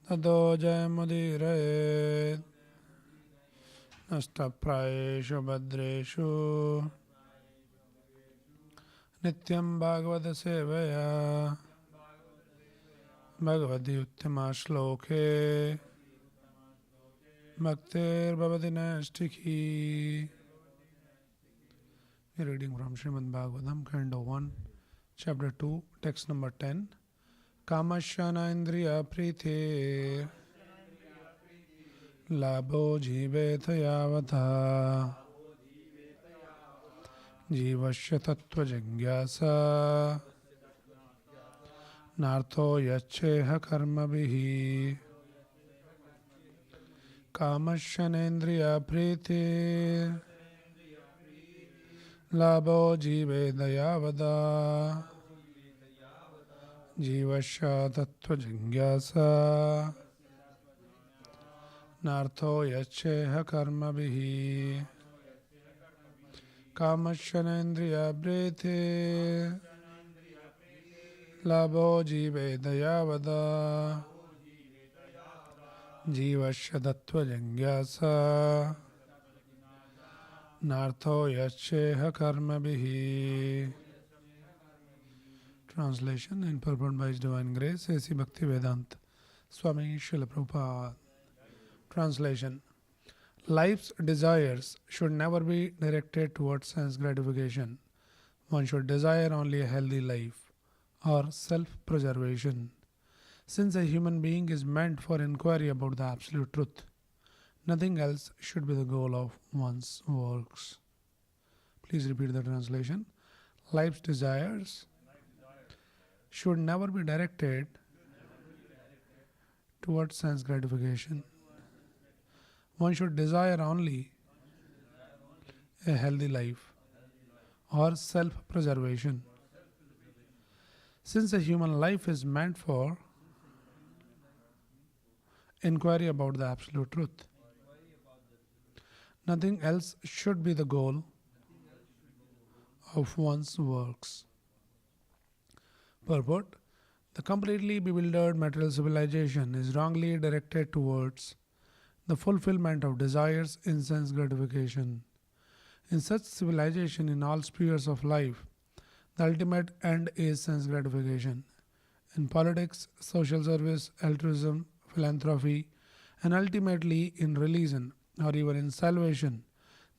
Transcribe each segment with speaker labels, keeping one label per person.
Speaker 1: ततो जयमुदीरयेत् नष्टप्रायेषु भद्रेषु नित्यं भागवतसेवया भगवति उत्तमश्लोके भक्तिर्भवति नैष्ठिकी. We are reading from Srimad Bhagavatam, Canto 1, Chapter 2, Text number 10. Kamashana Indriya Priti Labho Jiveta Yavata Jivasya Tattva Jangyasa Nartho Yacheha Karma Bihi. Kamashanendriya Priti Labho Jiveta Yavata Jivasya Tattva Jangyasa Nartho Yacheha Karma Bihi. Kamashanendriya Priti Labho Jiveta Yavata Jivasya Tattva Jangyasa Nartho Yacheha Karma Bihi. Translation and purport by His Divine Grace, A.C. Bhaktivedanta Swami Srila Prabhupada. Translation. Life's desires should never be directed towards sense gratification. One should desire only a healthy life or self-preservation. Since a human being is meant for inquiry about the absolute truth, nothing else should be the goal of one's works. Please repeat the translation. Life's desires should never be directed towards sense gratification. One should desire only a healthy life or self-preservation. Since a human life is meant for inquiry about the absolute truth, nothing else should be the goal of one's works. Purport. The completely bewildered material civilization is wrongly directed towards the fulfillment of desires in sense gratification. In such civilization, in all spheres of life, the ultimate end is sense gratification. In politics, social service, altruism, philanthropy, and ultimately in religion or even in salvation,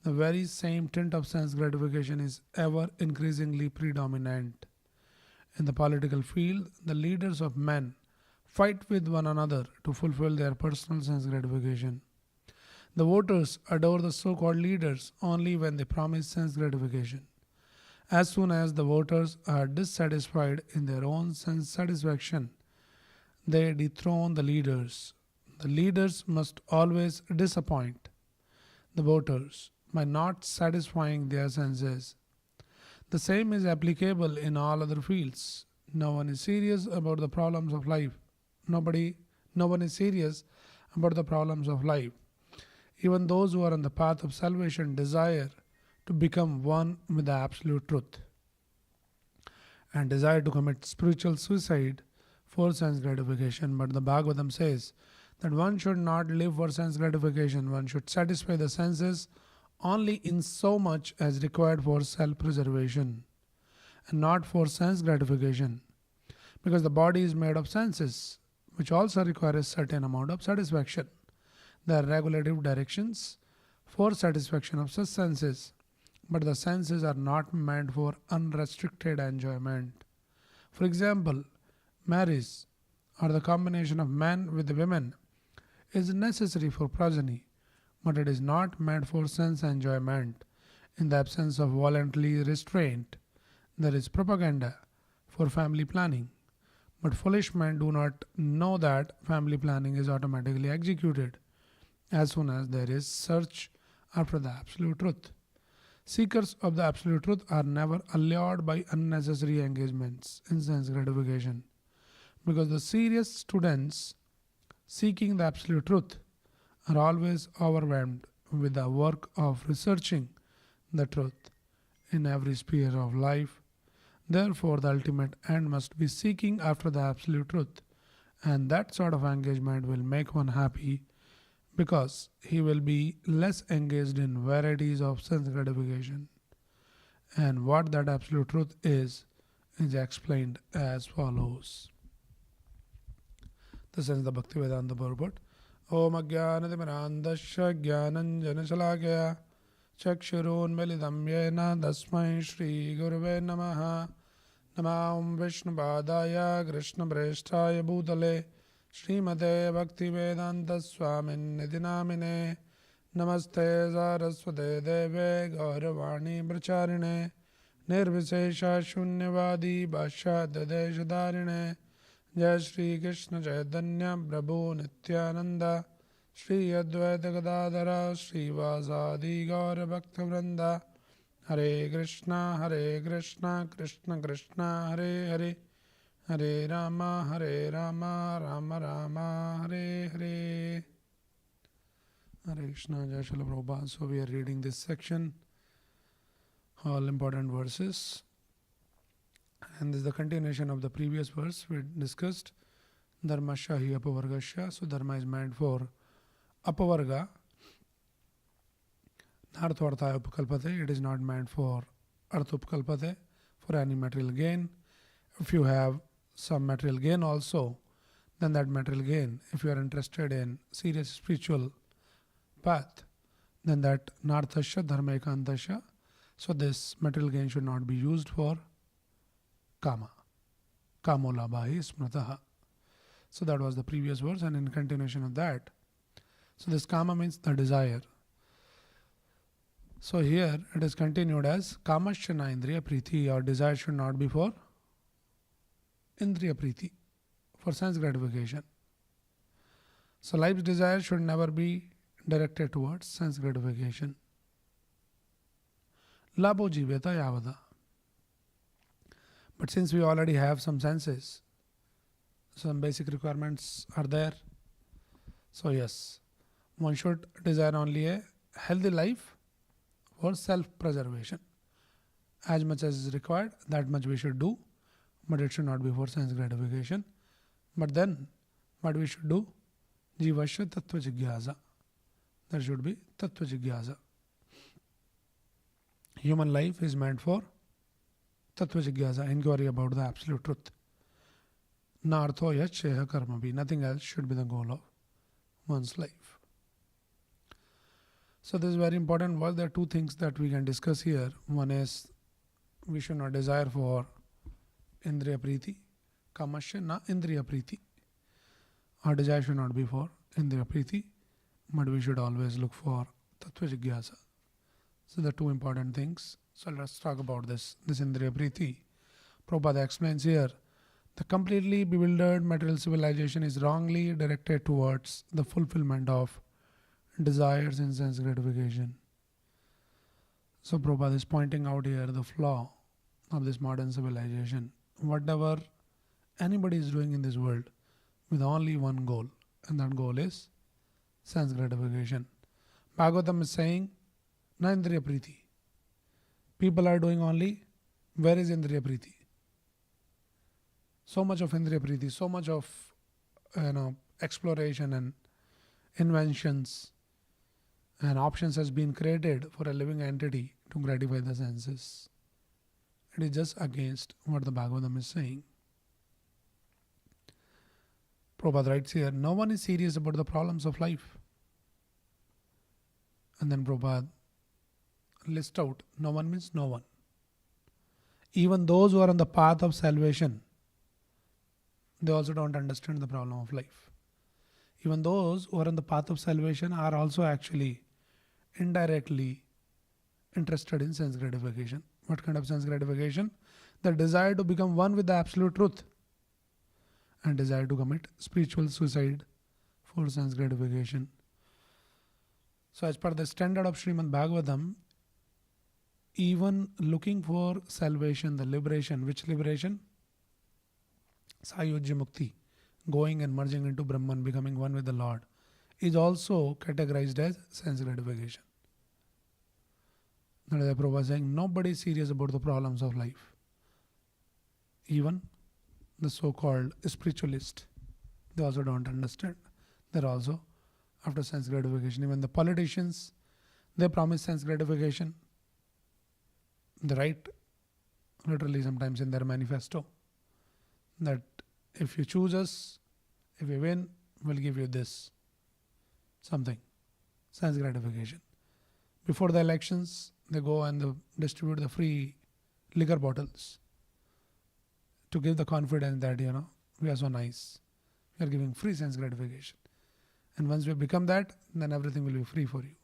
Speaker 1: the very same tint of sense gratification is ever increasingly predominant. In the political field, the leaders of men fight with one another to fulfill their personal sense gratification. The voters adore the so-called leaders only when they promise sense gratification. As soon as the voters are dissatisfied in their own sense satisfaction, they dethrone the leaders. The leaders must always disappoint the voters by not satisfying their senses. The same is applicable in all other fields. No one is serious about the problems of life. No one is serious about the problems of life. Even those who are on the path of salvation desire to become one with the absolute truth and desire to commit spiritual suicide for sense gratification. But the Bhagavatam says that one should not live for sense gratification. One should satisfy the senses only in so much as required for self-preservation and not for sense gratification, because the body is made of senses which also require a certain amount of satisfaction. There are regulative directions for satisfaction of such senses, but the senses are not meant for unrestricted enjoyment. For example, marriage or the combination of men with women is necessary for progeny, but it is not meant for sense enjoyment. In the absence of voluntary restraint, there is propaganda for family planning. But foolish men do not know that family planning is automatically executed as soon as there is search after the absolute truth. Seekers of the absolute truth are never allured by unnecessary engagements in sense gratification, because the serious students seeking the absolute truth are always overwhelmed with the work of researching the truth in every sphere of life. Therefore, the ultimate end must be seeking after the absolute truth And that sort of engagement will make one happy because he will be less engaged in varieties of sense gratification. And what that absolute truth is explained as follows. This is the Bhaktivedanta purport. Om Ajnanatimirandasya Jnananjanashalakaya Chakshurunmilitam Yena Dasmai Shri Gurave Namaha Namam Vishnupadaya Krishna Prestaya Bhutale Srimate Bhaktivedanta Swamin Nidinamine Namaste Saraswate Deve Gauravani Pracharine Nirvisesha Shunyavadi Bhasha Dadeshadarine Jai Shri Krishna Chaitanya Prabhu Nityananda Shri Advaita Gadadhara Shri Vasadi Gaura Bhakta Vrinda Hare Krishna Krishna Krishna Hare Hare Hare Rama Rama Rama Hare Hare. Hare Krishna, Jai Srila Prabhupada. So we are reading this section, all important verses. And this is the continuation of the previous verse we discussed. Dharmasya hi apavargasya. So dharma is meant for apavarga. Narthartha upkalpate. It is not meant for arthupkalpate, for any material gain. If you have some material gain also, then that material gain, if you are interested in serious spiritual path, then that narthasya dharma ekantasya. So this material gain should not be used for kama. Kamolabhahi smrataha. So that was the previous verse, and in continuation of that, so this kama means the desire. So here it is continued as kamasya na indriya priti. Our desire should not be for indriya priti, for sense gratification. So life's desire should never be directed towards sense gratification. Labho jiveta yavada. But since we already have some senses, some basic requirements are there. So yes, one should desire only a healthy life for self-preservation. As much as is required, that much we should do, but it should not be for sense gratification. But then, what we should do? Jivasya tattva jigyasa. There should be tattva jigyasa. Human life is meant for tattva jigyasa, inquiry about the absolute truth. Na artho yat sheha karma bhi. Nothing else should be the goal of one's life. So this is very important. Well, there are two things that we can discuss here. One is we should not desire for indriya priti. Kamasya na indriya priti. Our desire should not be for indriya priti, but we should always look for tattva jigyasa. So the two important things. So let's talk about this indriya priti. Prabhupada explains here, the completely bewildered material civilization is wrongly directed towards the fulfillment of desires in sense gratification. So Prabhupada is pointing out here the flaw of this modern civilization. Whatever anybody is doing in this world with only one goal, and that goal is sense gratification. Bhagavatam is saying, na indriya priti. People are doing only, where is indriya priti? So much of indriya priti, so much of exploration and inventions and options has been created for a living entity to gratify the senses. It is just against what the Bhagavatam is saying. Prabhupada writes here, no one is serious about the problems of life. And then Prabhupada lists out, no one means no one. Even those who are on the path of salvation, they also don't understand the problem of life. Even those who are on the path of salvation are also actually indirectly interested in sense gratification. What kind of sense gratification? The desire to become one with the absolute truth and desire to commit spiritual suicide for sense gratification. So as per the standard of Srimad Bhagavatam, even looking for salvation, the liberation, which liberation? Sayujya Mukti, going and merging into Brahman, becoming one with the Lord, is also categorized as sense gratification. That is why Prabhupada is saying nobody is serious about the problems of life. Even the so-called spiritualist They also don't understand. They're also after sense gratification. Even the politicians, they promise sense gratification. They write literally sometimes in their manifesto that if you choose us, if you win, we'll give you this something, sense gratification. Before the elections, they go and they distribute the free liquor bottles to give the confidence that, we are so nice. We are giving free sense gratification. And once we become that, then everything will be free for you.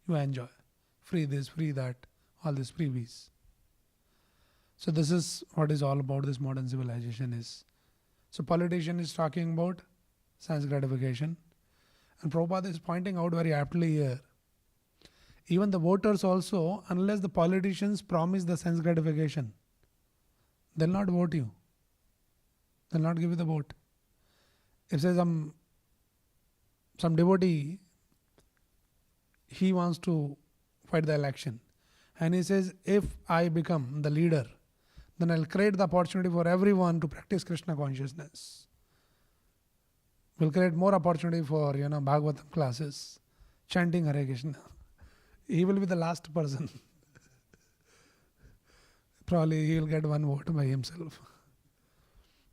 Speaker 1: You enjoy. Free this, free that, all these freebies. So this is what is all about this modern civilization is. So politician is talking about sense gratification. And Prabhupada is pointing out very aptly here. Even the voters also, unless the politicians promise the sense gratification, they'll not vote you. They'll not give you the vote. If say some devotee, he wants to fight the election, and he says, if I become the leader, then I'll create the opportunity for everyone to practice Krishna consciousness. We'll create more opportunity for, Bhagavatam classes, chanting Hare Krishna. He will be the last person. Probably he will get one vote by himself.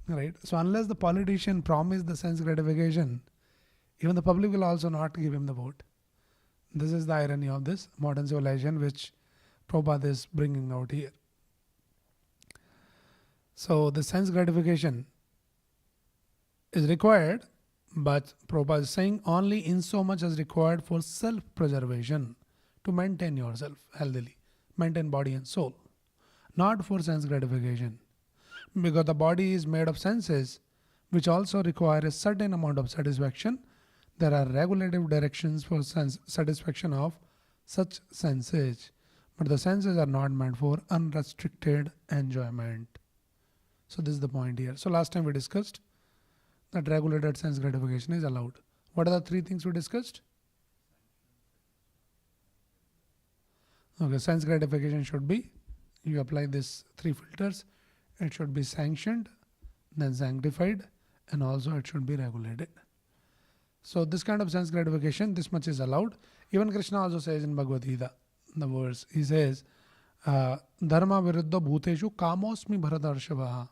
Speaker 1: Right? So unless the politician promise the sense gratification, even the public will also not give him the vote. This is the irony of this modern civilization which Prabhupada is bringing out here. So the sense gratification is required, but Prabhupada is saying only in so much as required for self-preservation, to maintain yourself healthily, maintain body and soul, not for sense gratification. Because the body is made of senses which also require a certain amount of satisfaction. There are regulative directions for satisfaction of such senses, but the senses are not meant for unrestricted enjoyment. So this is the point here. So last time we discussed that regulated sense gratification is allowed. What are the three things we discussed? Okay, sense gratification should be, you apply these three filters, it should be sanctioned, then sanctified, and also it should be regulated. So this kind of sense gratification, this much is allowed. Even Krishna also says in Bhagavad Gita, the verse, he says, Dharma viruddha bhuteshu kamosmi bharatarshavaha.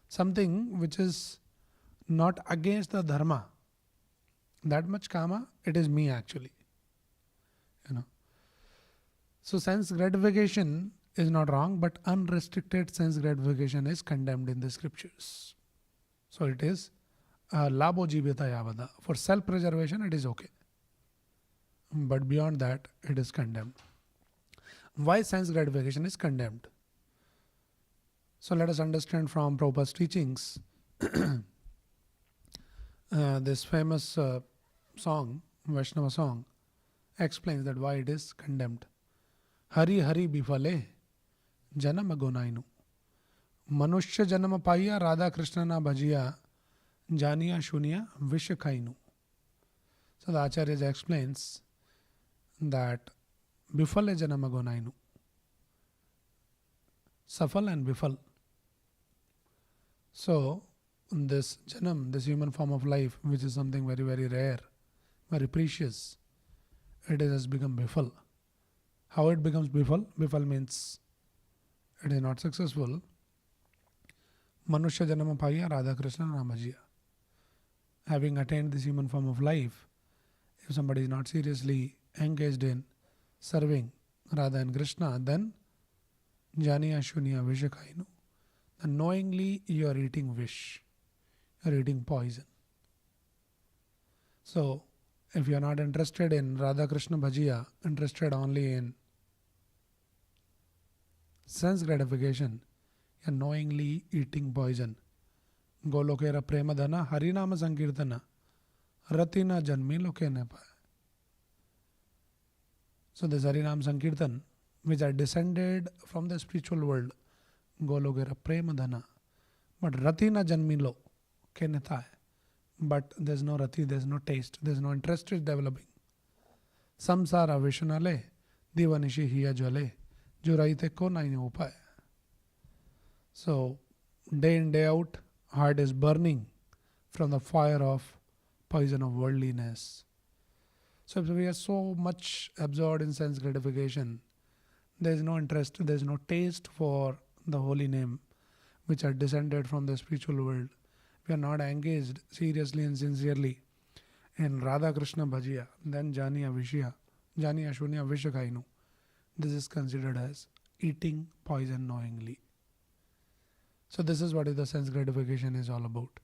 Speaker 1: Something which is not against the dharma. That much kama, it is me actually. So sense gratification is not wrong, but unrestricted sense gratification is condemned in the scriptures. So it is labho jiveta yavada. For self-preservation, it is okay. But beyond that, it is condemned. Why sense gratification is condemned? So let us understand from Prabhupada's teachings. This famous song, Vaishnava song, explains that why it is condemned. Hari Hari bifale janam agonainu. Manushya janam paiya Radha Krishna na bhajiya janiya shuniya vishakainu. So the Acharya explains that bifale janam agonainu. Safal and bifal. So this janam, this human form of life, which is something very, very rare, very precious, it has become bifal. How it becomes bifal? Bifal means it is not successful. Manushya janama paiya Radha Krishna Ramajiya. Having attained this human form of life, if somebody is not seriously engaged in serving Radha and Krishna, then janiya shuniya vishakainu. Then knowingly you are eating vish. You are eating poison. So if you are not interested in Radha Krishna Bhajiya, interested only in sense gratification, you are knowingly eating poison. Golokera premadhana harinama sankirtana ratina janmi loke ne paye. So this Harinam Sankirtan, which are descended from the spiritual world, golokera premadhana, but ratina janmi lo ke ne thaye. But there's no rati, there's no taste, there's no interest is developing. Samsara vishnale, divanishi hiya jale, juraite ko naine upaye. So, day in, day out, heart is burning from the fire of poison of worldliness. So if we are so much absorbed in sense gratification, there is no interest, there is no taste for the holy name which are descended from the spiritual world. We are not engaged seriously and sincerely in Radha Krishna Bhajiya, then Janiya Vishya, Janiya Shunya Vishakainu. This is considered as eating poison knowingly. So this is what the sense gratification is all about.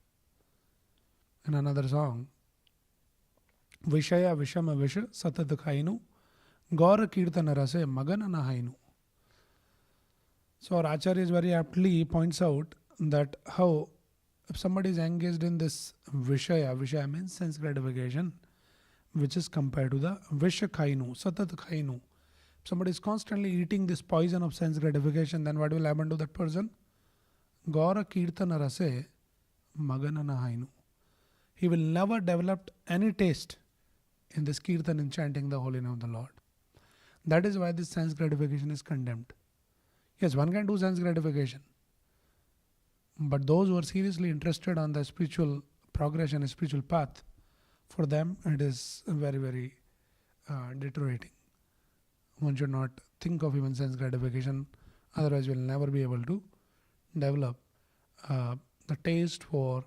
Speaker 1: In another song, Vishaya Vishama Visha Satat Khainu Gaura Kirtana Rase Magana Nahainu. So our Acharya very aptly points out that how if somebody is engaged in this Vishaya means sense gratification, which is compared to the Visha Khainu, Satat Khainu. If somebody is constantly eating this poison of sense gratification, then what will happen to that person? Gaura Kirtana Rase Magana Nahainu. He will never develop any taste in this Kirtan, in chanting the holy name of the Lord. That is why this sense gratification is condemned. Yes, one can do sense gratification, but those who are seriously interested on the spiritual progression, spiritual path, for them it is very, very deteriorating. One should not think of even sense gratification, otherwise we will never be able to develop the taste for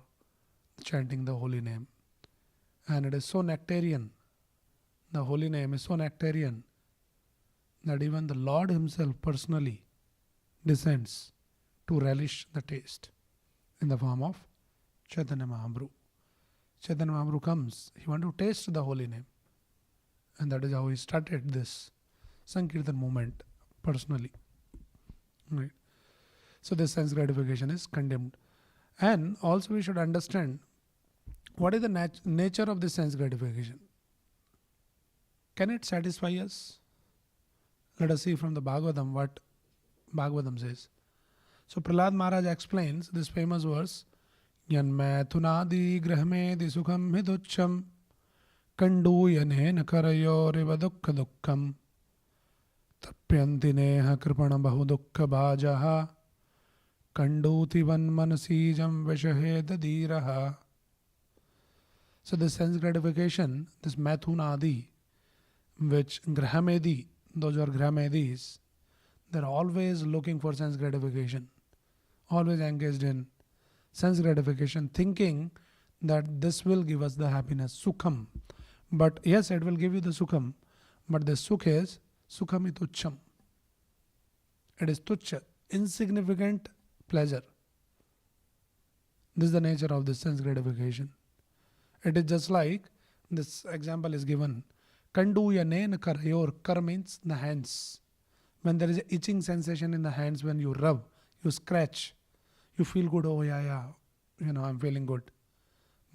Speaker 1: chanting the holy name. And it is so nectarian, the holy name is so nectarian, that even the Lord himself personally descends to relish the taste in the form of Chaitanya Mahaprabhu. Chaitanya Mahaprabhu comes, he wants to taste the holy name. And that is how he started this Sankirtan movement personally. Right. So this sense gratification is condemned. And also we should understand what is the nature of this sense gratification. Can it satisfy us? Let us see from the Bhagavatam what Bhagavatam says. So Prahlad Maharaj explains this famous verse, Yan mathunadi grahmedi sukham hiducham kandu yanen karayor iva dukkha dukkham tapyanti neha kripana bahu dukkha bhajaha kanduti van manasijam vishahe dadiraha. So this sense gratification, this mathunadi, which grahamedi, those who are grahamedis, they're always looking for sense gratification, always engaged in sense gratification, thinking that this will give us the happiness, sukham. But yes, it will give you the sukham, but the sukh is sukhami tucham. It is tuchya, insignificant pleasure. This is the nature of this sense gratification. It is just like this example is given. Kandu yanen karayor. Kar means the hands. When there is an itching sensation in the hands, when you rub, you scratch, you feel good, oh yeah, I'm feeling good.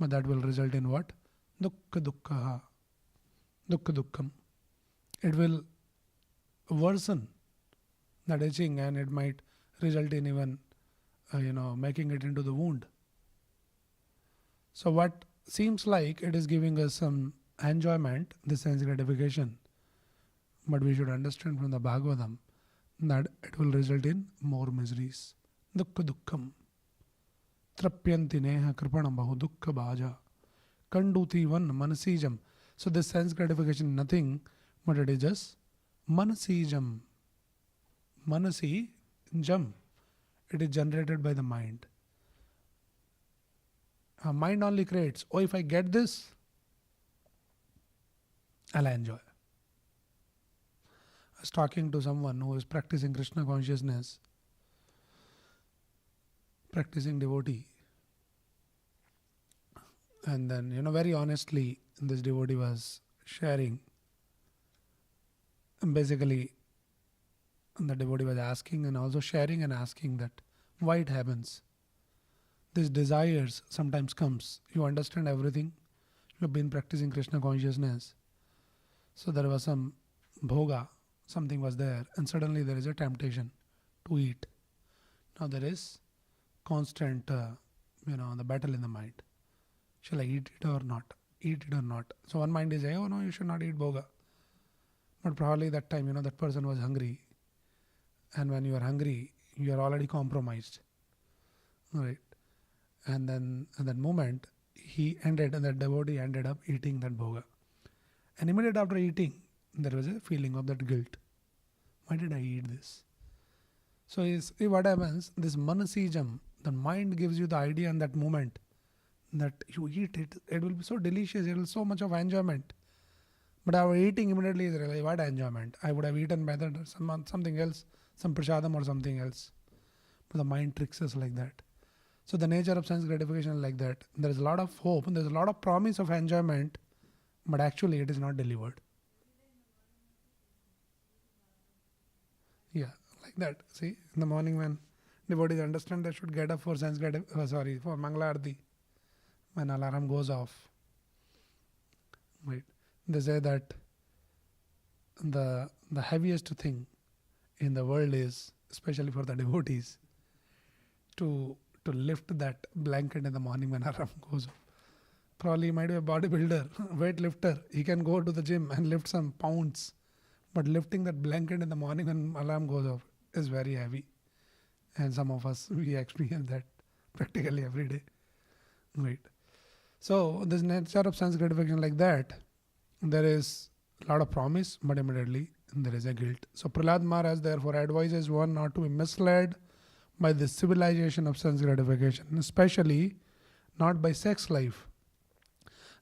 Speaker 1: But that will result in what? Dukkha dukkha. Dukkha dukkham. It will worsen that itching, and it might result in even, making it into the wound. So what seems like it is giving us some enjoyment, this sense gratification, but we should understand from the Bhagavatam that it will result in more miseries. Dukkha dukkham. Trapyanti neha kripana bahu dukkha bhaja. Kanduti van manasijam. So this sense gratification is nothing, but it is just manasijam. Manasijam. It is generated by the mind. Mind only creates, if I get this, I'll enjoy. I was talking to someone who is practicing Krishna consciousness, practicing devotee. And then, very honestly, this devotee was sharing. And basically, the devotee was asking and also sharing and asking that why it happens. These desires sometimes comes. You understand everything. You have been practicing Krishna consciousness. So there was some bhoga, something was there, and suddenly there is a temptation to eat. Now there is constant, the battle in the mind. Shall I eat it or not? Eat it or not? So one mind is saying, oh no, you should not eat bhoga. But probably that time, that person was hungry. And when you are hungry, you are already compromised. Right? And then at that moment, that devotee ended up eating that bhoga. And immediately after eating, there was a feeling of that guilt. Why did I eat this? So what happens, this manasijam, the mind gives you the idea in that moment that you eat it, it will be so delicious, it will be so much of enjoyment. But after eating immediately, is really what enjoyment? I would have eaten better something else, some prasadam or something else. But the mind tricks us like that. So the nature of sense gratification is like that. There is a lot of hope and there is a lot of promise of enjoyment, but actually it is not delivered. Yeah, like that. See, in the morning when devotees understand they should get up for for Mangala Arti, when alarm goes off. Right. They say that the heaviest thing in the world is, especially for the devotees, to lift that blanket in the morning when alarm goes off. Probably he might be a bodybuilder, weightlifter. He can go to the gym and lift some pounds. But lifting that blanket in the morning when alarm goes off is very heavy. And some of us, we experience that practically every day. Right. So this nature of sense gratification like that, there is a lot of promise, but immediately there is a guilt. So Prahlad Maharaj therefore advises one not to be misled by the civilization of sense gratification, especially not by sex life.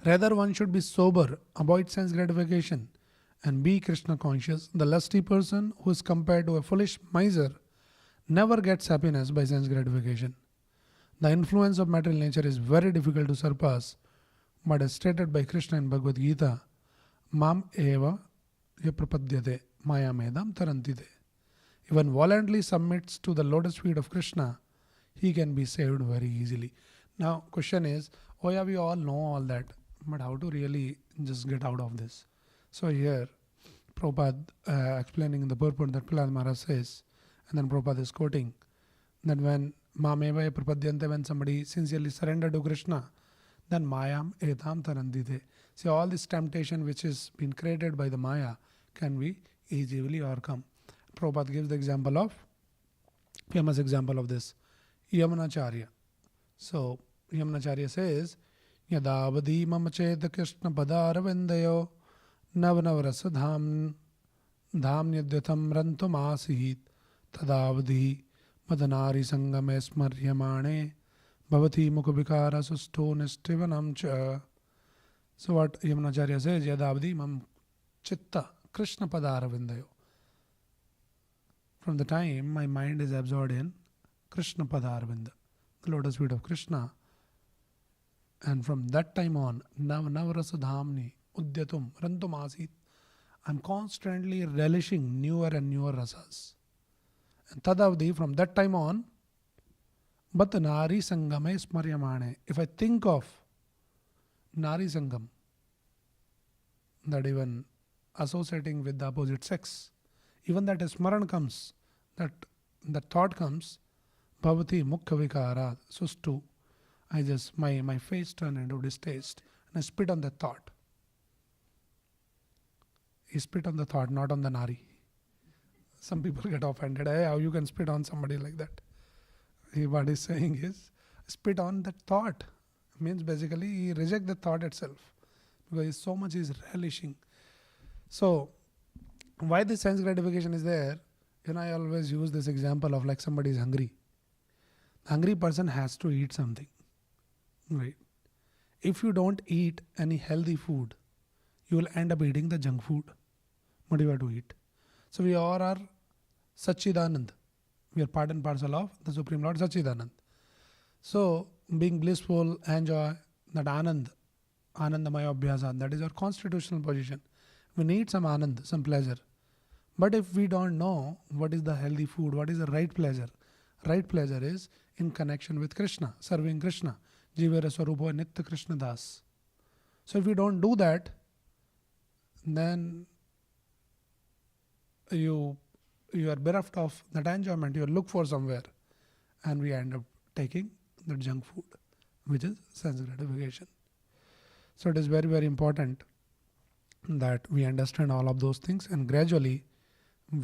Speaker 1: Rather, one should be sober, avoid sense gratification, and be Krishna conscious. The lusty person who is compared to a foolish miser never gets happiness by sense gratification. The influence of material nature is very difficult to surpass, but as stated by Krishna in Bhagavad Gita, Mam eva yaprapadyate maya medam tarantite. If one voluntarily submits to the lotus feet of Krishna, he can be saved very easily. Now, question is, oh yeah, we all know all that, but how to really just get out of this? So here, Prabhupada explaining the purport that Prahlad Maharaj says, and then Prabhupada is quoting that when Mameva Prapadyante, when somebody sincerely surrendered to Krishna, then Mayam Etam Tarandite. See, all this temptation which is been created by the Maya can be easily overcome. Prabhupada gives the example of, famous example of this, Yamunacharya. So, Yamunacharya says, Yadavadi mamachet Krishna padaravindayo navanavarasa dhamnyadyatam rantum asit tadavadi madanari sangame smaryamane bhavati mukhavikara susto nistivanam cha. So what Yamunacharya says, Yadavadi mam chitta Krishna padaravindayo. From the time my mind is absorbed in Krishna Padarvinda, the lotus feet of Krishna, and from that time on, Navarasa Dhamni, Udyatum, Rantum Asit, I'm constantly relishing newer and newer rasas. And Tadavdi, from that time on, But Nari Sangame Smaryamane, if I think of Nari Sangam, that even associating with the opposite sex, even that smaran comes, that thought comes, Bhavati Mukha Vikara, Sustu, I just, my face turned into distaste, and I spit on that thought. He spit on the thought, not on the Nari. Some people get offended, hey, how you can spit on somebody like that? What he's saying is, spit on that thought. Means basically, he rejects the thought itself, because so much is relishing. So, why this sense gratification is there? I always use this example of like somebody is hungry. The hungry person has to eat something, right? If you don't eat any healthy food, you will end up eating the junk food. What do you have to eat? So we all are Satchidanand. We are part and parcel of the Supreme Lord Satchidanand. So being blissful, enjoy that Anand, Anandamaya Abhyasa, that is our constitutional position. We need some Anand, some pleasure. But if we don't know what is the healthy food, what is the right pleasure is in connection with Krishna, serving Krishna. Jivera Swarupo Nitya Krishna Das. So if you don't do that, then you are bereft of that enjoyment. You look for somewhere, and we end up taking the junk food, which is sense gratification. So it is very, very important that we understand all of those things, and gradually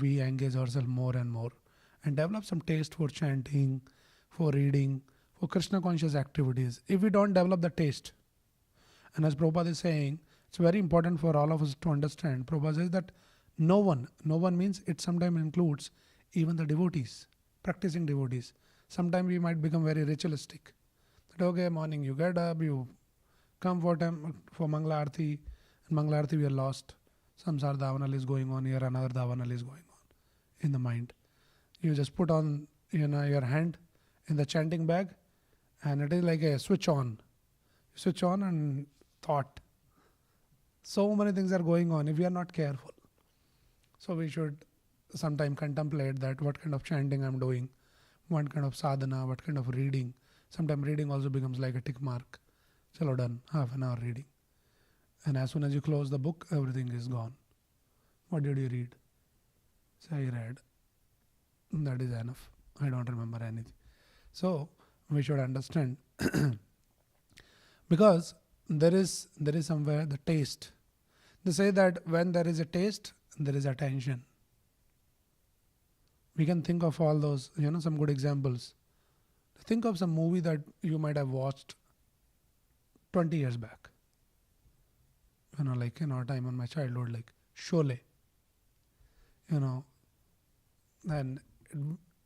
Speaker 1: we engage ourselves more and more and develop some taste for chanting, for reading, for Krishna conscious activities. If we don't develop the taste, And as Prabhupada is saying, it's very important for all of us to understand. Prabhupada says that no one means it sometimes includes even the devotees, practicing devotees. Sometimes we might become very ritualistic. That okay, morning you get up, you come for Mangala Arti, and Mangala Arti we are lost. Samsar Dhavanal is going on here, another Dhavanal is going on in the mind. You just put on your hand in the chanting bag, and it is like a switch on. Switch on and thought. So many things are going on if we are not careful. So we should sometime contemplate that what kind of chanting I'm doing, what kind of sadhana, what kind of reading. Sometimes reading also becomes like a tick mark. Chalo done, half an hour reading. And as soon as you close the book, everything is gone. What did you read? Say I read. That is enough. I don't remember anything. So we should understand because there is somewhere the taste. They say that when there is a taste, there is attention. We can think of all those, some good examples. Think of some movie that you might have watched 20 years back. Like time on my childhood, like Sholay. And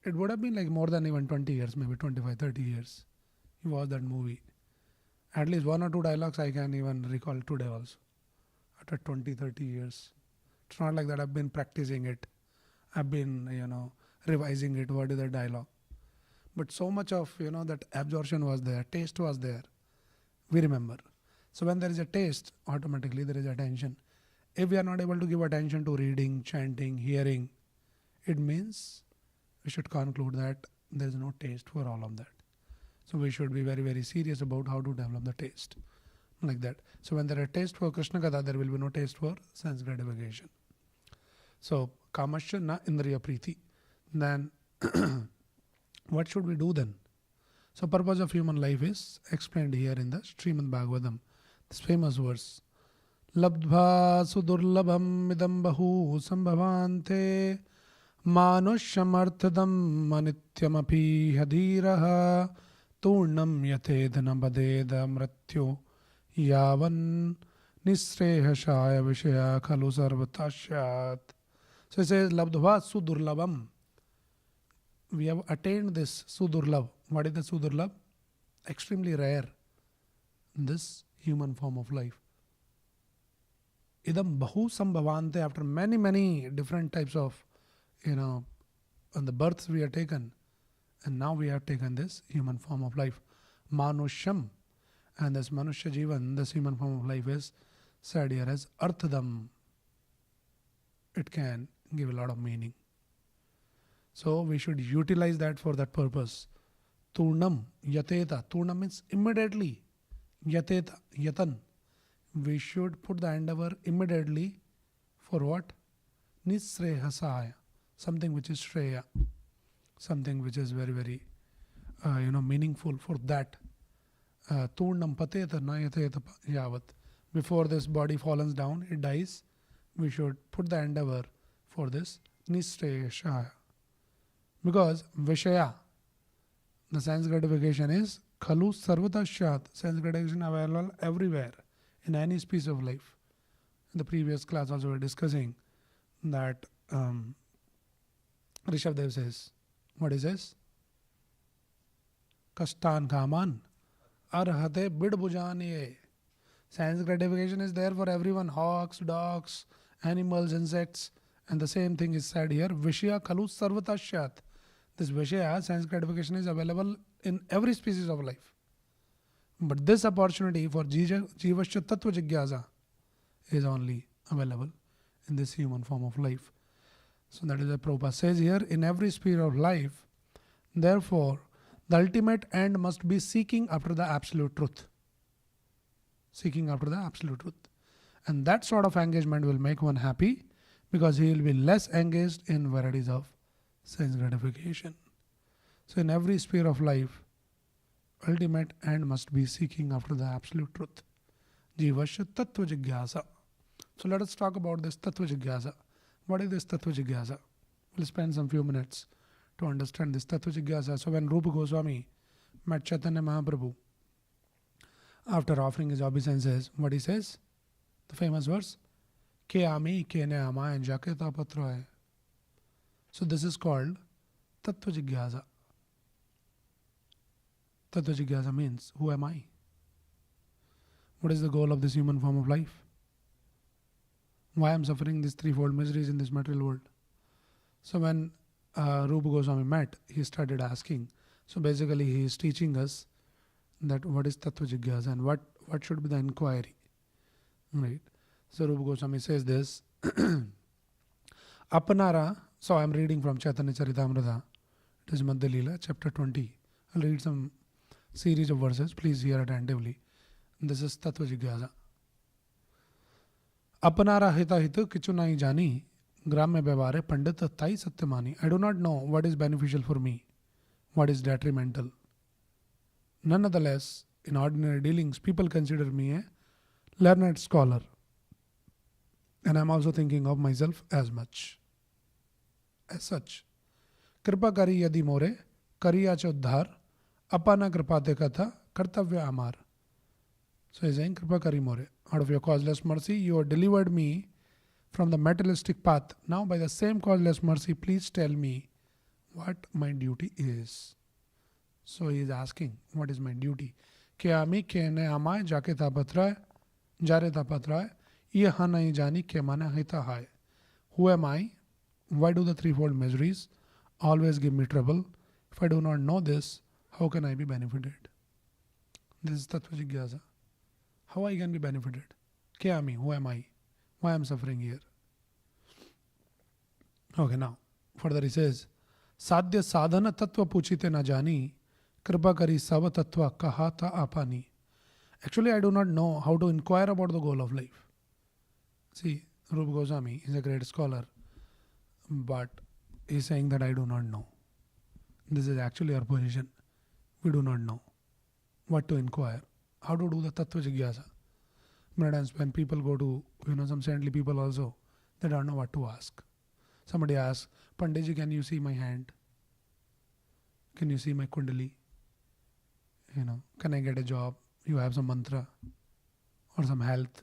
Speaker 1: it would have been like more than even 20 years, maybe 25, 30 years. You watched that movie. At least one or two dialogues I can even recall today also. After 20, 30 years. It's not like that I've been practicing it. I've been, revising it. What is the dialogue? But so much of, that absorption was there. Taste was there. We remember. So when there is a taste, automatically there is attention. If we are not able to give attention to reading, chanting, hearing, it means we should conclude that there is no taste for all of that. So we should be very, very serious about how to develop the taste. Like that. So when there is taste for Krishna Katha, there will be no taste for sense gratification. So kamasya na indriya priti. Then what should we do then? So purpose of human life is explained here in the Srimad Bhagavatam. This famous verse. Labdva sudurlabham idam bahu sambhavante manusyamarthadam manityamapi hadiraha turnam yatedana badeda mrityo yavan nisrehashaya vishaya khalu sarvatashyat. So it says labdva sudurlabham. We have attained this sudurlabh. What is the sudurlabh? Extremely rare. This human form of life. Idam bahu sambhavante. After many, many different types of, on the births we have taken. And now we have taken this human form of life. Manusham. And this Manushya Jivan, this human form of life is said here as Arthadam. It can give a lot of meaning. So we should utilize that for that purpose. Turnam, yateta. Turnam means immediately. Yateta, yatan. We should put the endeavor immediately for what? Nisrehasaya. Something which is shreya. Something which is very, very, meaningful for that. Turnam pateta na yateta yavat. Before this body falls down, it dies. We should put the endeavor for this nisrehasaya. Because Vishaya, the sense gratification is Khalu Sarvatashyat. Sense gratification available everywhere in any space of life. In the previous class also we were discussing that Rishabdev says, what he says? Kastan Kaman Arhate Bidbujaniye. Sense gratification is there for everyone. Hawks, dogs, animals, insects. And the same thing is said here. Vishya Khalu Sarvatashyat. This Vishaya, sense gratification, is available in every species of life. But this opportunity for Jivasya Tattva Jigyasa is only available in this human form of life. So that is what Prabhupada says here, in every sphere of life, therefore, the ultimate end must be seeking after the absolute truth. Seeking after the absolute truth. And that sort of engagement will make one happy because he will be less engaged in varieties of sense gratification. So in every sphere of life, ultimate end must be seeking after the absolute truth. Jivasya Tattva Jigyasa. So let us talk about this Tattva Jigyasa. What is this Tattva Jigyasa? We'll spend some few minutes to understand this Tattva Jigyasa. So when Rupa Goswami met Chaitanya Mahaprabhu, After offering his obeisances, what he says? The famous verse, Ke ami ke ne amaye jake tapatraye. So this is called Tattva Jigyasa. Tattva Jigyasa means, who am I? What is the goal of this human form of life? Why I am suffering these threefold miseries in this material world? So when Rupa Goswami met, he started asking. So basically he is teaching us that what is Tattva Jigyasa and what should be the inquiry. Right. So Rupa Goswami says this. Apanara, so I am reading from Chaitanya Charitamrita. It is Madhya Leela, chapter 20. I'll read some series of verses. Please hear attentively. This is Tattva Jigyasa. Apanara hita hita kichu nahi jani, gramya vyavare pandita tai satyamani. I do not know what is beneficial for me, what is detrimental. Nonetheless, in ordinary dealings, people consider me a learned scholar. And I am also thinking of myself as much. As such, Kripa kari yadi more, kariya chodhar, apana kripate katha, kartavya amar. So he's saying, Kripa kari more. Out of your causeless mercy, you have delivered me from the materialistic path. Now by the same causeless mercy, please tell me what my duty is. So he is asking, what is my duty? Kyami kene amay jake tapatraye, jare tapatraye, ye hanai jani ke mana hita hai. Who am I? Why do the threefold miseries always give me trouble? If I do not know this, how can I be benefited? This is Tattva Jigyasa. How I can be benefited? Kyami, who am I? Why I am suffering here? Okay, now, further he says, Sadhya sadhana tattva puchite na jani, kripa kari sava tattva kahata apani. Actually, I do not know how to inquire about the goal of life. See, Rupa Goswami is a great scholar, but he is saying that I do not know. This is actually our position. We do not know what to inquire, how to do the Tattva Jigyasa. Many times when people go to, some saintly people also, they don't know what to ask. Somebody asks, Panditji, can you see my hand? Can you see my kundali? Can I get a job? You have some mantra or some health,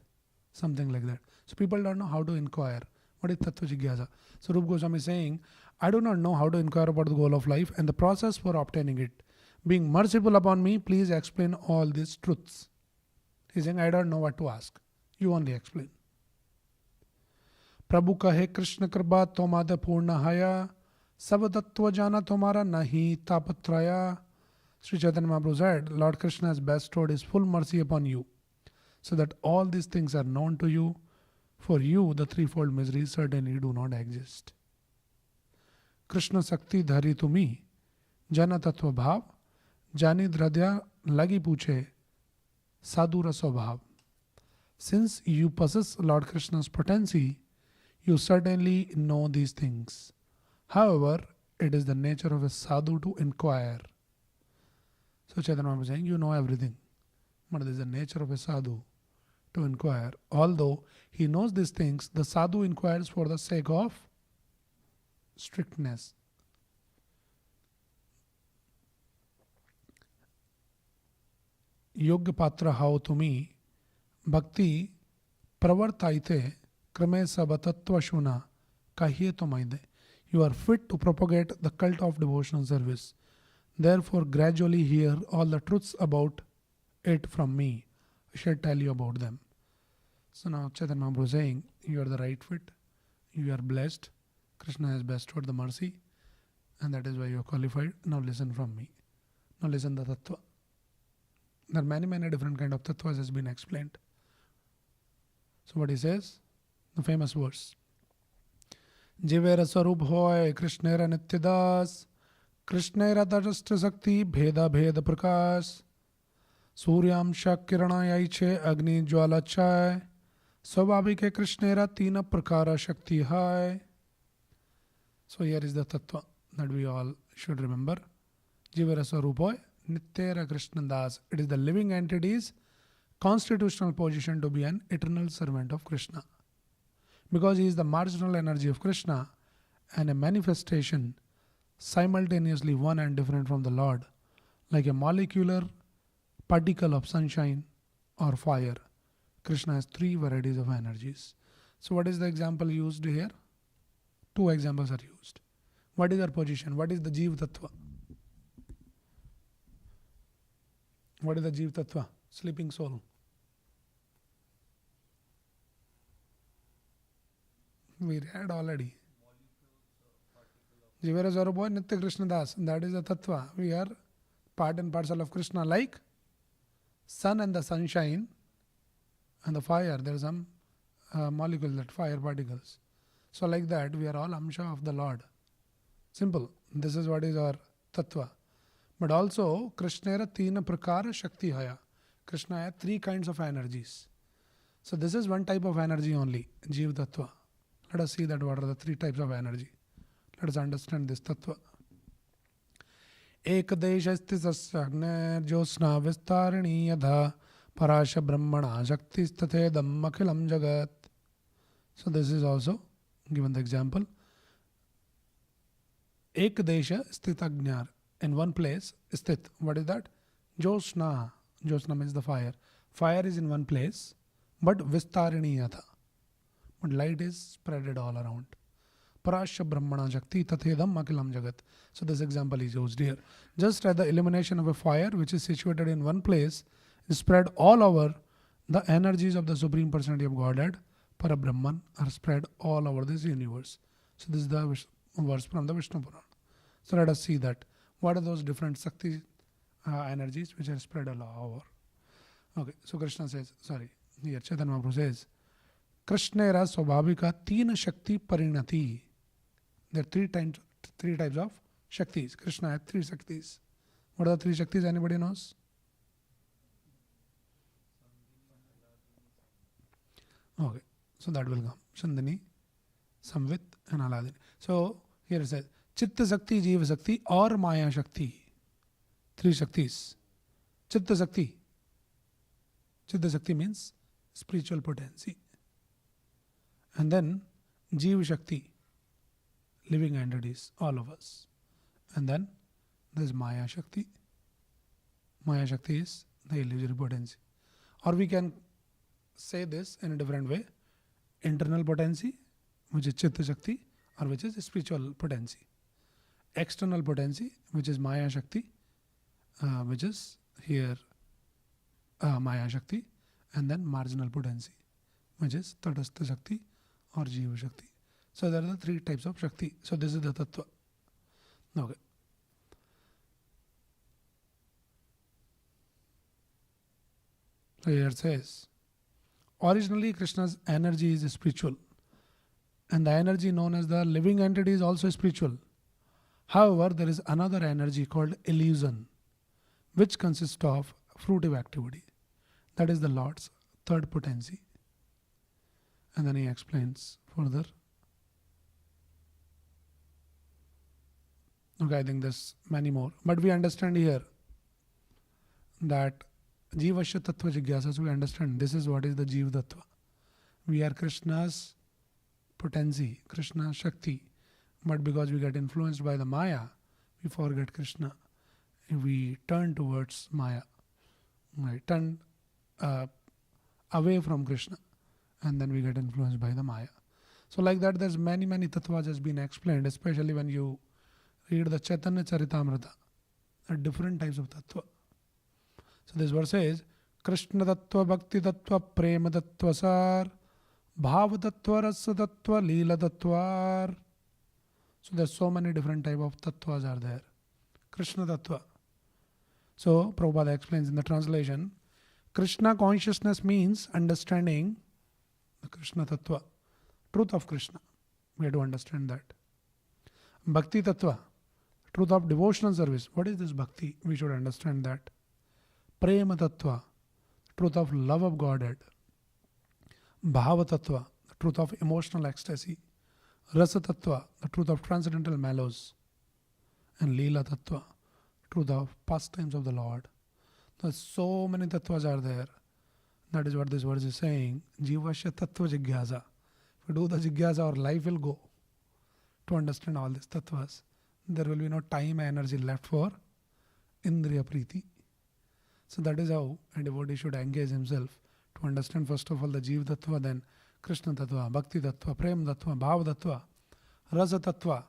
Speaker 1: something like that. So people don't know how to inquire. What is Tattva Jigyasa? So Rupa Goswami is saying, I do not know how to inquire about the goal of life and the process for obtaining it. Being merciful upon me, please explain all these truths. He's saying, I don't know what to ask. You only explain. Prabhu kahe Krishna kripa tomada purna haya, sab tattva jana tomara nahi tapatraya. Sri Chaitanya Mahaprabhu said, Lord Krishna has bestowed his full mercy upon you, so that all these things are known to you. For you, the threefold miseries certainly do not exist. Krishna Sakti dhari tumi, jana tattva bhav, jani dhradya lagi puche, sadhura swabhav. Since you possess Lord Krishna's potency, you certainly know these things. However, it is the nature of a sadhu to inquire. So Chaitanya Mahaprabhu is saying, you know everything. But it is the nature of a sadhu to inquire. Although he knows these things, the sadhu inquires for the sake of strictness. Yogya patra hao tumi, bhakti pravartaite krame sabatattva shuna kahiye tomaide. You are fit to propagate the cult of devotional service. Therefore, gradually hear all the truths about it from me. I shall tell you about them. So now Chaitanya Mahaprabhu is saying, you are the right fit, you are blessed, Krishna has bestowed the mercy, and that is why you are qualified. Now listen from me. Now listen the tattva. There are many different kind of tattvas has been explained. So what he says, the famous verse. Jivera sarup hoy Krishnera nityadas, Krishnera darashtra sakti bheda bheda prakash, Suryam shak kirana yaiche agni jwala chai, Swabhavike Krishnera tina prakara shakti hai. So here is the tattva that we all should remember. Jivera sarup Nityera Krishna Das. It is the living entity's constitutional position to be an eternal servant of Krishna. Because he is the marginal energy of Krishna and a manifestation simultaneously one and different from the Lord, like a molecular particle of sunshine or fire. Krishna has three varieties of energies. So what is the example used here? Two examples are used. What is our position? What is the Jeev Tattva? What is the Jeev Tattva? Sleeping soul. We read already. Jivera Swarupa Nitya Krishna Das. That is the Tattva. We are part and parcel of Krishna, like sun and the sunshine and the fire. There are some molecules, that fire particles. So like that, we are all Amsha of the Lord. Simple. This is what is our Tattva. But also, Krishnera Tina Prakara Shakti Haya. Krishna has three kinds of energies. So this is one type of energy only, Jeev Tattva. Let us see that what are the three types of energy. Let us understand this Tattva. Ekadeshasti Sasyagner Josna Vistarani Yadha Parasha Brahmana Shakti Statedam Akhilam Jagat. So this is also given the example. Ekadesha Stitagnyar. In one place, Stit. What is that? Josna. Josna means the fire. Fire is in one place, but Vistarini Yatha. But light is spreaded all around. Parasha Brahmana Shakti Tathedam Akilam Jagat. So this example is used here. Just as the illumination of a fire which is situated in one place is spread all over, the energies of the Supreme Personality of Godhead, Parabrahman, are spread all over this universe. So this is the verse from the Vishnu Purana. So let us see that. What are those different Shakti energies which are spread all over? Okay, so Krishna says, here Chaitanya Mahaprabhu says, Krishnera Swabhavika Teen Shakti Parinati. There are three types of Shaktis. Krishna has three Shaktis. What are the three Shaktis? Anybody knows? Okay, so that will come. Shandani, Samvit and Aladini. So here it says, Chitta Shakti, Jiva Shakti or Maya Shakti. Three Shaktis. Chitta Shakti. Chitta Shakti means spiritual potency. And then Jiva Shakti, living entities, all of us. And then there is Maya Shakti. Maya Shakti is the illusory potency. Or we can say this in a different way. Internal potency, which is Chitta Shakti, or which is spiritual potency. External potency, which is Maya Shakti, which is here Maya Shakti, and then marginal potency, which is Tadastha Shakti or Jiva Shakti. So there are the three types of Shakti. So this is the Tattva. Okay. So here it says, originally Krishna's energy is spiritual, and the energy known as the living entity is also spiritual. However, there is another energy called illusion, which consists of fruitive activity. That is the Lord's third potency. And then he explains further. Okay, I think there's many more. But we understand here that Jivasya Tattva Jigyasa, so we understand this is what is the Jiva Tattva. We are Krishna's potency, Krishna's Shakti. But because we get influenced by the Maya, we forget Krishna. We turn towards Maya. We turn away from Krishna. And then we get influenced by the Maya. So like that, there's many tattvas has been explained, especially when you read the Chaitanya Charitamrita. There are different types of tattva. So this verse says, Krishna tattva, bhakti tattva, prema tattva sar, bhava tattva, rasa tattva, leela tattva. So there's so many different type of tattvas are there. Krishna tattva. So Prabhupada explains in the translation, Krishna consciousness means understanding the Krishna tattva, truth of Krishna. We have to understand that. Bhakti tattva, truth of devotional service. What is this bhakti? We should understand that. Prema tattva, truth of love of Godhead. Bhava tattva, the truth of emotional ecstasy. Rasa tattva, the truth of transcendental mellows. And Leela tattva, truth of pastimes of the Lord. There's so many tattvas are there. That is what this verse is saying. Jivasya tattva jigyasa. If we do the jigyasa, our life will go to understand all these tattvas. There will be no time and energy left for Indriya Priti. So that is how a devotee should engage himself to understand first of all the Jeev Tattva, then Krishna Tattva, Bhakti Tattva, Prem Tattva, Bhav Tattva, Rasa Tattva,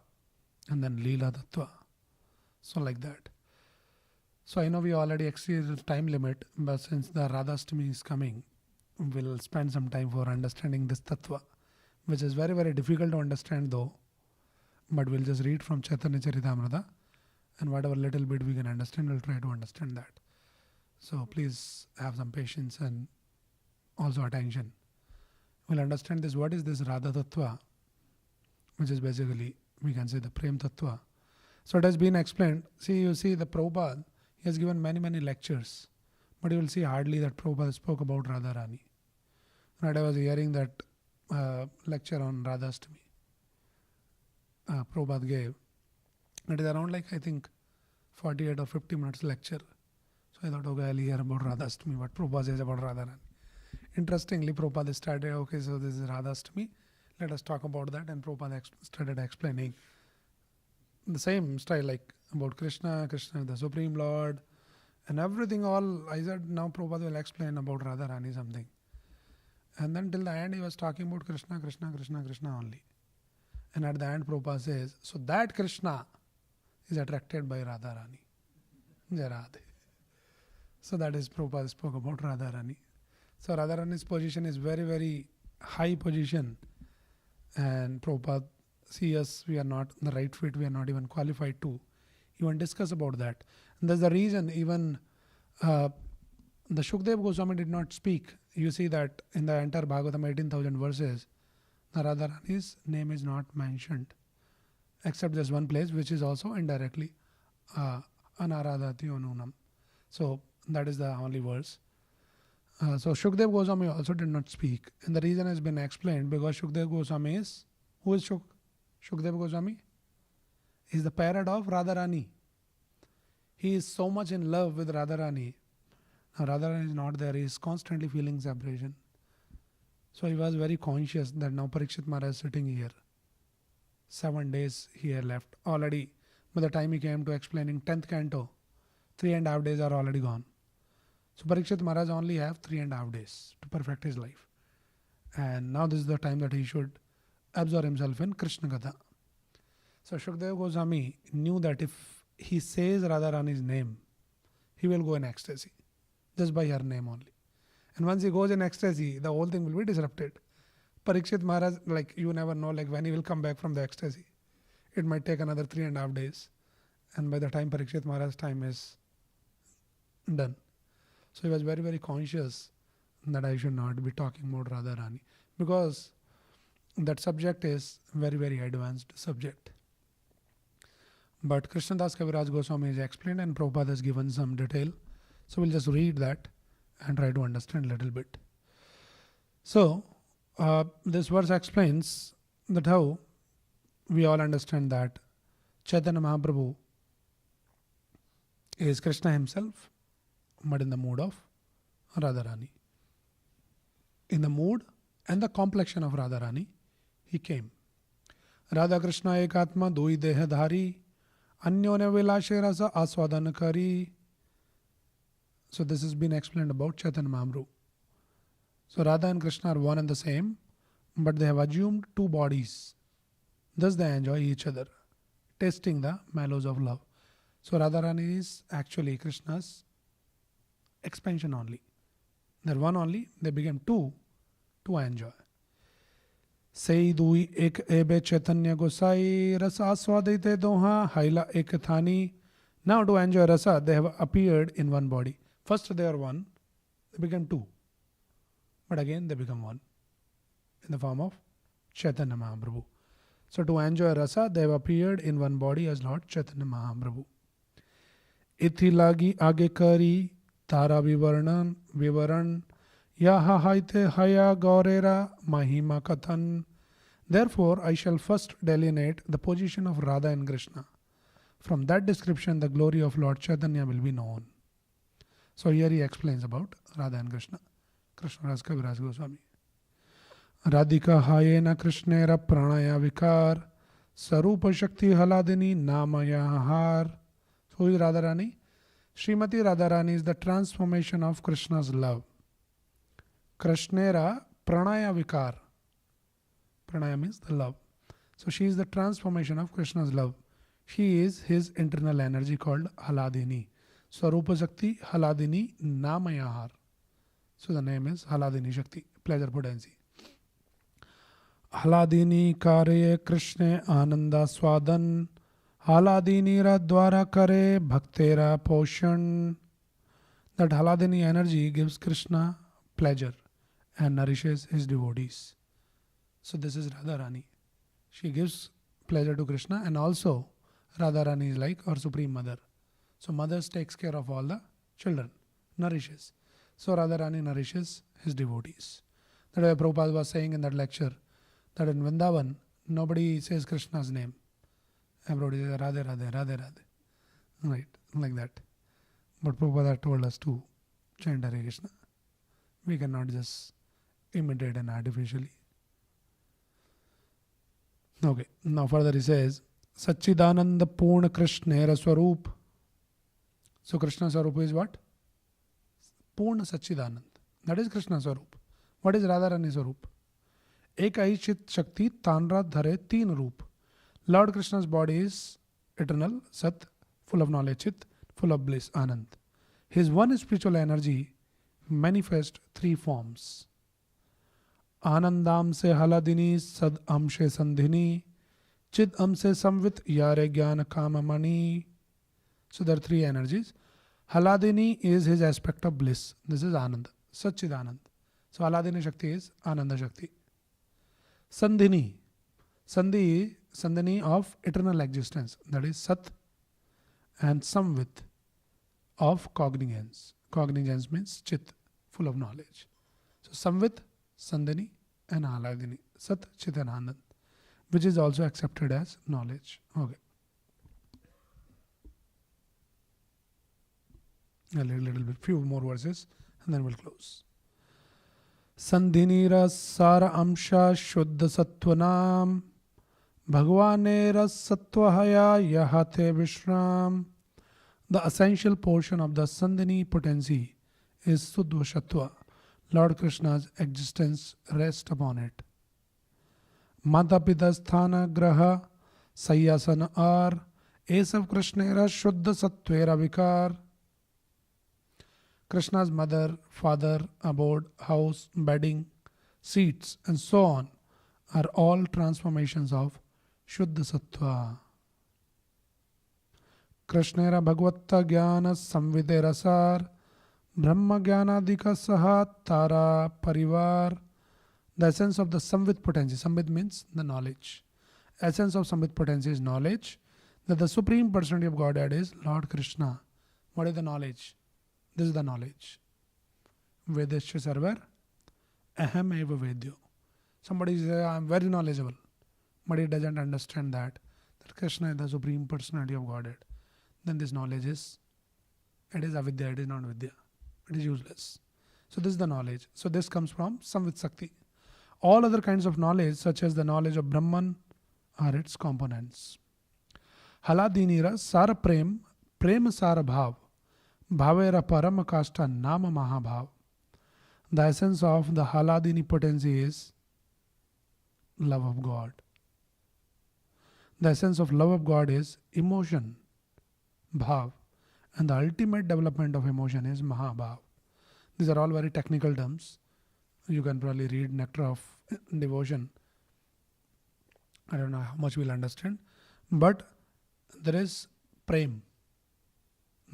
Speaker 1: and then Leela Tattva. So like that. So I know we already exceeded the time limit, but since the Radhastami is coming, we'll spend some time for understanding this Tattva, which is very, very difficult to understand though. But we'll just read from Chaitanya Charitamrita, and whatever little bit we can understand, we'll try to understand that. So please have some patience and also attention. We'll understand this. What is this Radha Tattva? Which is basically, we can say, the Prem Tattva. So it has been explained. See, you see the Prabhupada, he has given many, many lectures. But you will see hardly that Prabhupada spoke about Radharani. Right, I was hearing that lecture on Radhastami. Prabhupada gave. It is around like, I think, 48 or 50 minutes lecture. So I thought, okay, I'll hear about Radhastami, what Prabhupada says about Radharani. Interestingly, Prabhupada started, okay, so this is Radhastami. Let us talk about that. And Prabhupada started explaining the same style, like about Krishna, Krishna the Supreme Lord, and everything all. I said, now Prabhupada will explain about Radharani something. And then till the end, he was talking about Krishna, Krishna, Krishna, Krishna only. And at the end, Prabhupada says, so that Krishna is attracted by Radharani. Jai Radhe. So that is Prabhupada spoke about Radharani. So Radharani's position is very, very high position. And Prabhupada see us, we are not in the right fit, we are not even qualified to even discuss about that. And that's the reason even the Shukdev Goswami did not speak. You see that in the entire Bhagavatam 18,000 verses, the Radharani's name is not mentioned, except there's one place which is also indirectly Anaradhati Onunam. So that is the only verse. So Shukdev Goswami also did not speak. And the reason has been explained because Shukdev Goswami is, who is Shukdev Goswami? He is the parrot of Radharani. He is so much in love with Radharani. Now Radharani is not there. He is constantly feeling separation. So he was very conscious that now Parikshit Maharaj is sitting here. 7 days he had left. Already, by the time he came to explaining 10th canto, 3.5 days are already gone. So Parikshit Maharaj only have 3.5 days to perfect his life. And now this is the time that he should absorb himself in Krishna Katha. So Shukdev Goswami knew that if he says Radharani's name, he will go in ecstasy. Just by her name only. And once he goes in ecstasy, the whole thing will be disrupted. Parikshit Maharaj, like you never know, like when he will come back from the ecstasy. It might take another 3.5 days. And by the time Parikshit Maharaj's time is done. So he was very, very conscious that I should not be talking about Radharani. Because that subject is very, very advanced subject. But Krishnadas Kaviraj Goswami is explained and Prabhupada has given some detail. So we'll just read that and try to understand a little bit. So this verse explains that how we all understand that Chaitanya Mahaprabhu is Krishna himself, but in the mood of Radharani. In the mood and the complexion of Radharani, he came. Radha Krishna ekatma doi dehadhari anyone vilashe rasa aswadan kari. So this has been explained about Chaitanya Mahaprabhu. So Radha and Krishna are one and the same, but they have assumed two bodies. Thus they enjoy each other, tasting the mallows of love. So Radharani is actually Krishna's expansion only. They're one only, they became two to enjoy. Sei dui ek ebe Chaitanya Gosai rasa aswadite doha haila ek thani. Now to enjoy rasa, they have appeared in one body. First they are one, they become two. But again they become one in the form of Chaitanya Mahaprabhu. So to enjoy rasa, they have appeared in one body as Lord Chaitanya Mahaprabhu. Ithi lagi age kari tara vivaran yaha haite haya gaurera mahima kathan. Therefore I shall first delineate the position of Radha and Krishna. From that description the glory of Lord Chaitanya will be known. So here he explains about Radha and Krishna. Krishna Ras Kaviraj Goswami. Radhika hayena Krishnera pranaya vikar sarupa shakti haladini namaya har. So who is Radharani? Srimati Radharani is the transformation of Krishna's love. Krishnera pranaya vikar. Pranaya means the love. So she is the transformation of Krishna's love. She is his internal energy called Haladini. Swarupa Shakti Haladini Namayahar. So the name is Haladini Shakti, pleasure potency. Haladini Kare Krishna Ananda Swadan. Haladini Ra Dwara Kare Bhaktera Poshan. That Haladini energy gives Krishna pleasure and nourishes his devotees. So this is Radharani. She gives pleasure to Krishna, and also Radharani is like our supreme mother. So mothers takes care of all the children, nourishes. So Radharani nourishes his devotees. That way Prabhupada was saying in that lecture that in Vrindavan nobody says Krishna's name. Everybody says Radhe Radhe Radhe Radhe. Right, like that. But Prabhupada told us to chant Hare Krishna. We cannot just imitate and artificially. Okay, now further he says, Satchidananda Purna Krishnera Swarup. So Krishna Swarup is what? Purna Satchidanand. That is Krishna Swarup. What is Radharani Swarup? Ek Aishit Shakti Tanra Dhare Teen Roop. Lord Krishna's body is eternal, Sat, full of knowledge, Chit, full of bliss, Anand. His one spiritual energy manifests three forms. Anandam se haladini sad amshe sandhini chid amse samvit yare jnana kamamani. So there are three energies. Haladini is his aspect of bliss. This is Anand, Satchidanand. So Haladini Shakti is Ananda Shakti. Sandhini, Sandhini of eternal existence. That is Sat, and Samvit of cognizance. Cognizance means Chit, full of knowledge. So Samvit, Sandhini and Haladini, Sat, Chit and Anand, which is also accepted as knowledge. Okay. A little bit, few more verses and then we'll close. Sandhinira Sara Amsha Shuddha Sattvanam Bhagwanera Sattvahaya Yahate Vishram. The essential portion of the Sandhini potency is Suddha Sattva. Lord Krishna's existence rests upon it. Matapita Sthana Graha Sayyasana Ar Esav Krishnera Shuddha Sattvera Vikar. Krishna's mother, father, abode, house, bedding, seats, and so on are all transformations of Shuddha Sattva. Krishnera Bhagavatta Jnana Samvide Rasar Brahma Jnana Dika Saha Tara Parivar. The essence of the Samvit potency. Samvit means the knowledge. Essence of Samvit potency is knowledge that the Supreme Personality of Godhead is Lord Krishna. What is the knowledge? This is the knowledge. Vedescha sarvar aham eva vedyo. Somebody says, I am very knowledgeable, but he doesn't understand that Krishna is the Supreme Personality of Godhead. Then this knowledge is avidya, it is not vidya. It is useless. So this is the knowledge. So this comes from Samvit Sakti. All other kinds of knowledge, such as the knowledge of Brahman, are its components. Haladinira Sara Prem Sara Bhav. Bhavera Parama Kashta Nama Mahabhav. The essence of the Haladini potency is love of God. The essence of love of God is emotion, Bhav. And the ultimate development of emotion is Mahabhav. These are all very technical terms. You can probably read Nectar of Devotion. I don't know how much we'll understand. But there is Prem.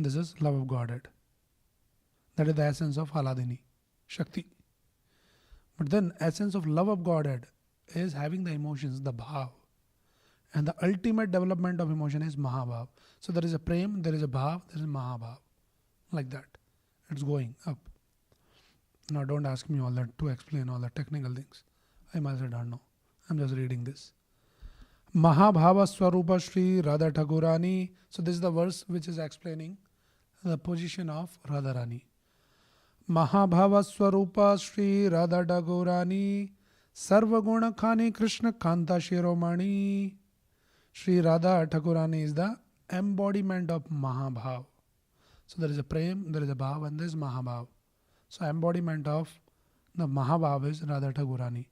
Speaker 1: This is love of Godhead. That is the essence of Haladini, Shakti. But then essence of love of Godhead is having the emotions, the Bhav. And the ultimate development of emotion is Mahabhav. So there is a Prem, there is a Bhav, there is a Mahabhav. Like that. It's going up. Now don't ask me all that to explain all the technical things. I myself don't know. I'm just reading this. Mahabhava Swarupa Shri Radha Thagurani. So this is the verse which is explaining the position of Radharani. Mahabhava Swarupa Shri Radha Thagurani Sarva Guna Khani Krishna Kanta Shiromani. Shri Radha Thakurani is the embodiment of Mahabhav. So there is a Prem, there is a Bhav, and there is Mahabhav. So embodiment of the Mahabhav is Radha Thagurani.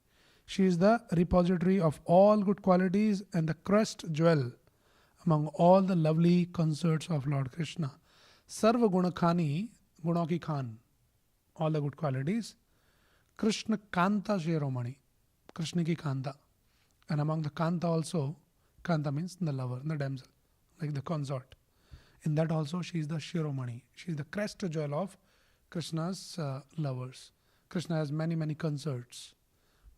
Speaker 1: She is the repository of all good qualities and the crest jewel among all the lovely consorts of Lord Krishna. Sarva Gunakhani, Gunaki Khan, all the good qualities. Krishna Kanta Shiromani, Krishna ki Kanta. And among the Kanta also, Kanta means the lover, the damsel, like the consort. In that also she is the Shiromani. She is the crest jewel of Krishna's lovers. Krishna has many, many consorts.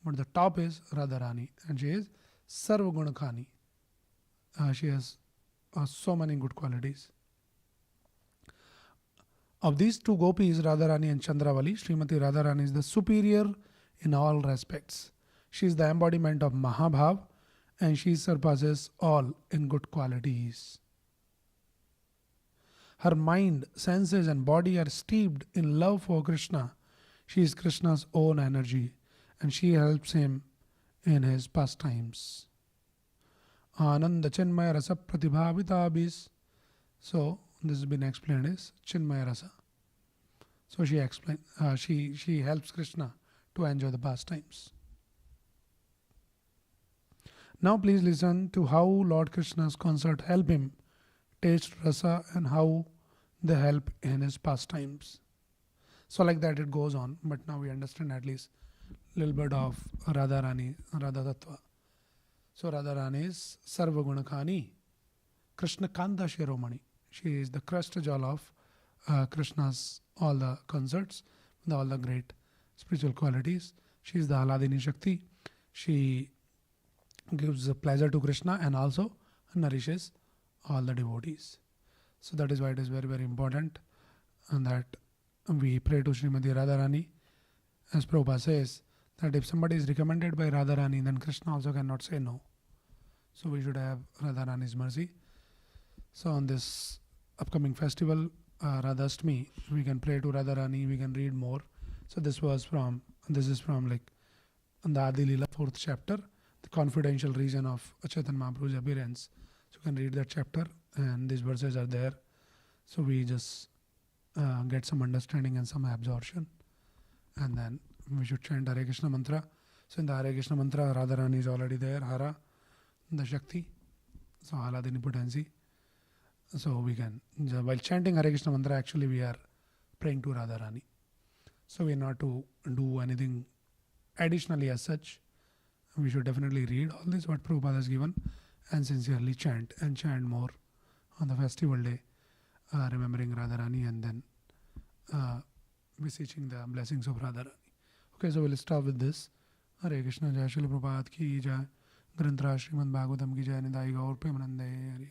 Speaker 1: But the top is Radharani, and she is Sarva Gunakhani. She has so many good qualities. Of these two gopis, Radharani and Chandravali, Srimati Radharani is the superior in all respects. She is the embodiment of Mahabhav, and she surpasses all in good qualities. Her mind, senses and body are steeped in love for Krishna. She is Krishna's own energy, and she helps him in his pastimes. Ananda Chinmaya Rasa Pratibhavitabis. So this has been explained as Chinmaya Rasa. So she explains, she helps Krishna to enjoy the pastimes. Now please listen to how Lord Krishna's consort help him taste rasa and how they help in his pastimes. So like that it goes on, but now we understand at least a little bit of Radharani, Radha Tattva. So Radharani is Sarva Gunakhani, Krishna Kanta Shiromani. She is the crest jewel of Krishna's all the consorts, all the great spiritual qualities. She is the Aladini Shakti. She gives pleasure to Krishna and also nourishes all the devotees. So that is why it is very, very important and that we pray to Srimati Radharani. As Prabhupada says, that if somebody is recommended by Radharani, then Krishna also cannot say no. So we should have Radharani's mercy. So on this upcoming festival, Radhastami, we can pray to Radharani, we can read more. So this is from like the Adi Leela 4th chapter, the confidential reason of Chaitanya Mahaprabhu's appearance. So you can read that chapter and these verses are there. So we just get some understanding and some absorption. And then we should chant Hare Krishna mantra. So in the Hare Krishna mantra, Radharani is already there, Hara, the Shakti, so Aladini potency. So we can, while chanting Hare Krishna mantra, actually we are praying to Radharani. So we are not to do anything additionally as such. We should definitely read all this what Prabhupada has given and sincerely chant and chant more on the festival day, remembering Radharani and then beseeching the blessings of Radharani. Okay, so we'll start with this. Hare Krishna, Jai Srila Prabhupada ki Jai, Granthra Srimad Bhagavatam ki Jai, Nidai Gaur Premanande, Hare